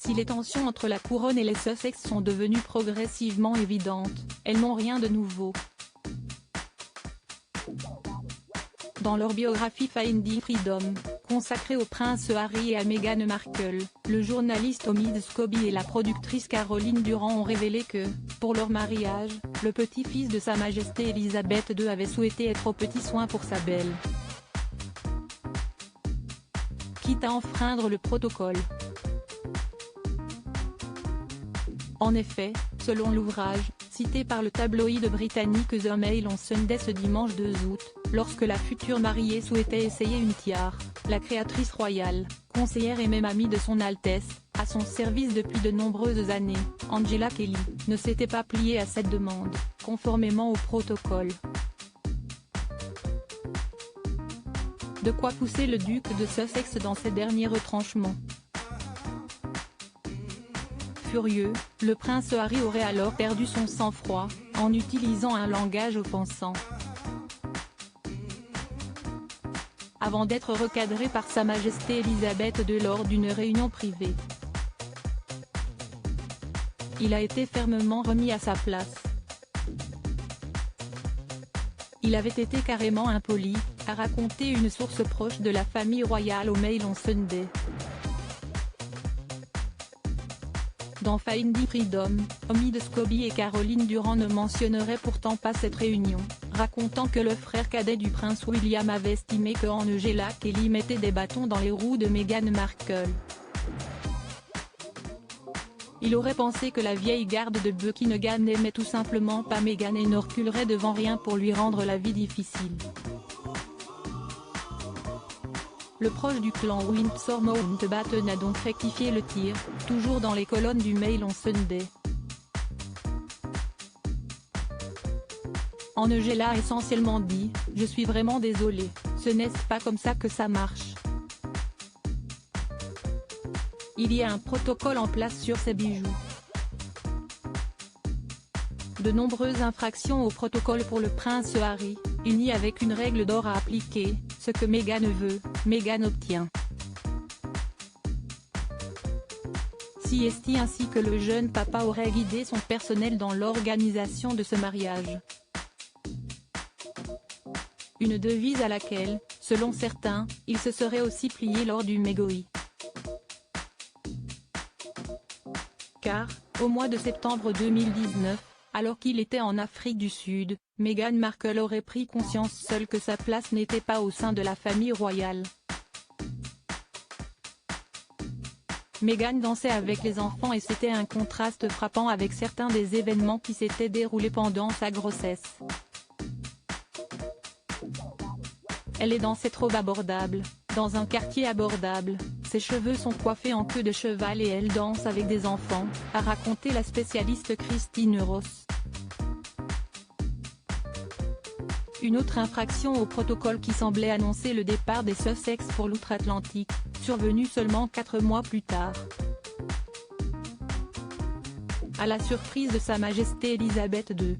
Si les tensions entre la couronne et les Sussex sont devenues progressivement évidentes, elles n'ont rien de nouveau. Dans leur biographie Finding Freedom, consacrée au prince Harry et à Meghan Markle, le journaliste Omid Scobie et la productrice Caroline Durand ont révélé que, pour leur mariage, le petit-fils de Sa Majesté Elisabeth II avait souhaité être aux petits soins pour sa belle. Quitte à enfreindre le protocole. En effet, selon l'ouvrage, cité par le tabloïd britannique The Mail on Sunday ce dimanche 2 août, lorsque la future mariée souhaitait essayer une tiare, la créatrice royale, conseillère et même amie de son Altesse, à son service depuis de nombreuses années, Angela Kelly, ne s'était pas pliée à cette demande, conformément au protocole. De quoi pousser le duc de Sussex dans ses derniers retranchements. Furieux, le prince Harry aurait alors perdu son sang-froid, en utilisant un langage offensant. Avant d'être recadré par Sa Majesté Elisabeth II lors d'une réunion privée. Il a été fermement remis à sa place. Il avait été carrément impoli, a raconté une source proche de la famille royale au Mail on Sunday. Dans Finding Freedom, Omid Scobie et Caroline Durand ne mentionneraient pourtant pas cette réunion, racontant que le frère cadet du prince William avait estimé que Angela Kelly mettait des bâtons dans les roues de Meghan Markle. Il aurait pensé que la vieille garde de Buckingham n'aimait tout simplement pas Meghan et ne reculerait devant rien pour lui rendre la vie difficile. Le proche du clan Windsor Mountbatten a donc rectifié le tir, toujours dans les colonnes du Mail on Sunday. Angela a essentiellement dit « Je suis vraiment désolée, ce n'est pas comme ça que ça marche. Il y a un protocole en place sur ces bijoux. » De nombreuses infractions au protocole pour le prince Harry, unis avec une règle d'or à appliquer, ce que Meghan veut, Meghan obtient. CST ainsi que le jeune papa aurait guidé son personnel dans l'organisation de ce mariage. Une devise à laquelle, selon certains, il se serait aussi plié lors du Megoi. Car, au mois de septembre 2019, alors qu'il était en Afrique du Sud, Meghan Markle aurait pris conscience seule que sa place n'était pas au sein de la famille royale. Meghan dansait avec les enfants et c'était un contraste frappant avec certains des événements qui s'étaient déroulés pendant sa grossesse. Elle est dans ses robes abordables, dans un quartier abordable, ses cheveux sont coiffés en queue de cheval et elle danse avec des enfants, a raconté la spécialiste Christine Ross. Une autre infraction au protocole qui semblait annoncer le départ des Sussex pour l'outre-Atlantique, survenue seulement 4 mois plus tard. À la surprise de Sa Majesté Elisabeth II.